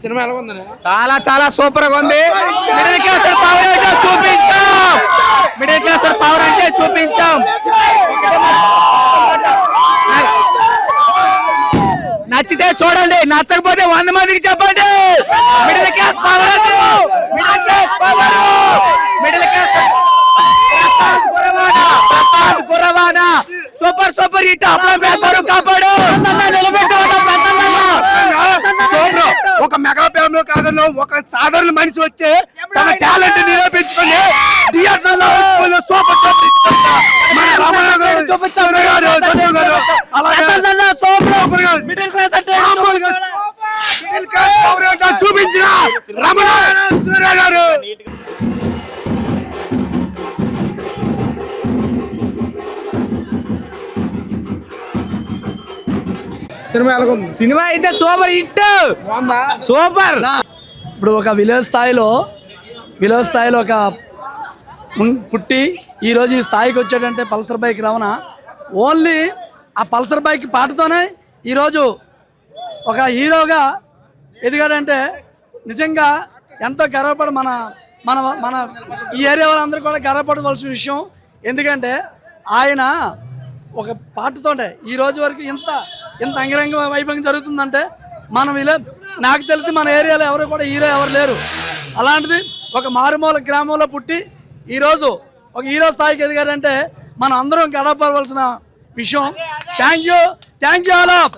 Cinema ఎలా ఉంది? చాలా చాలా సూపర్ గా ఉంది. మిడిల్ క్లాస్ పవర్ అంటే చూపించాం. మిడిల్ క్లాస్ పవర్ అంటే చూపించాం. నచ్చితే చూడండి, నచ్చకపోతే 100 మందికి చెప్పండి. Middle class power, middle class power, middle class గురవానా సూపర్ సూపర్ హిట్. అప్పుడు పేపరు కాపాడు ఒక మెగా ఫ్యామిలీ కాదంలో ఒక సాధారణ మనిషి వచ్చి తన టాలెంట్ నిరూపించుకొని థియేటర్ సూపర్ చూపించిన రమణ సూర్య గారు. సినిమా ఎలా ఉంది? సినిమా అయితే సూపర్ హిట్, సూపర్. ఇప్పుడు ఒక విలేజ్ స్థాయిలో ఒక పుట్టి ఈరోజు ఈ స్థాయికి వచ్చాడంటే పల్సర్ బైక్ రమణ. ఓన్లీ ఆ పల్సర్ బైక్ పాటతోనే ఈరోజు ఒక హీరోగా ఎదిగాడంటే నిజంగా ఎంతో గర్వపడి మన మన మన ఈ ఏరియా వాళ్ళందరూ కూడా గర్వపడవలసిన విషయం. ఎందుకంటే ఆయన ఒక పాటతోనే ఈ రోజు వరకు ఇంత అంగరంగ వైభవం జరుగుతుందంటే మనం ఇలా నాకు తెలిసి మన ఏరియాలో ఎవరు కూడా హీరో ఎవరు లేరు. అలాంటిది ఒక మారుమూల గ్రామంలో పుట్టి ఈరోజు ఒక హీరో స్థాయికి ఎదిగారంటే మనం అందరం గడపవలసిన విషయం. Thank you all of.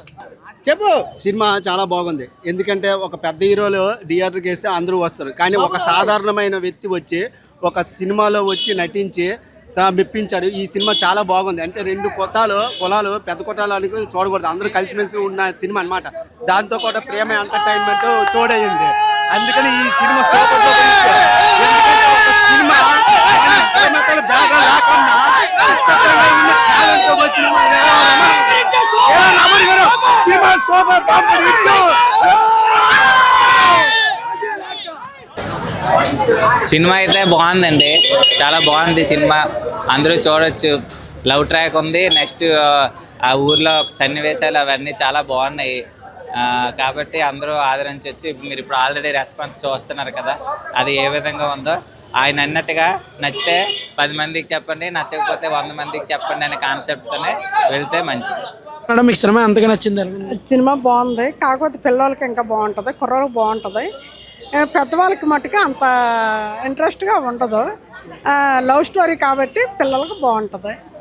చెప్పు. సినిమా చాలా బాగుంది. ఎందుకంటే ఒక పెద్ద హీరోలు థియేటర్కి వేస్తే అందరూ వస్తారు, కానీ ఒక సాధారణమైన వ్యక్తి వచ్చి ఒక సినిమాలో వచ్చి నటించి మెప్పించారు. ఈ సినిమా చాలా బాగుంది. అంటే రెండు కులాలు పెద్ద కులాలని చూడకూడదు, అందరూ కలిసిమెలిసి ఉన్న సినిమా అన్నమాట. దాంతో కూడా ప్రేమ ఎంటర్టైన్మెంట్ తోడైంది. అందుకని ఈ సినిమా సినిమా అయితే బాగుందండి, చాలా బాగుంది సినిమా. అందరూ చూడొచ్చు. లవ్ ట్రాక్ ఉంది. నెక్స్ట్ ఆ ఊర్లో సన్నివేశాలు అవన్నీ చాలా బాగున్నాయి. కాబట్టి అందరూ ఆదరించవచ్చు. మీరు ఇప్పుడు ఆల్రెడీ రెస్పాన్స్ చూస్తున్నారు కదా, అది ఏ విధంగా ఉందో. ఆయన అన్నట్టుగా నచ్చితే 10 మందికి చెప్పండి, నచ్చకపోతే 100 మందికి చెప్పండి అనే కాన్సెప్ట్తోనే వెళ్తే మంచిది. మేడం మీకు సినిమా ఎంతగా నచ్చింది? సినిమా బాగుంది. కాకపోతే పిల్లలకి ఇంకా బాగుంటుంది, కుర్రోళ్ళకి బాగుంటుంది. పెద్దవాళ్ళకి మట్టుకు అంత ఇంట్రెస్ట్గా ఉండదు. లవ్ స్టోరీ కాబట్టి పిల్లలకు బాగుంటుంది.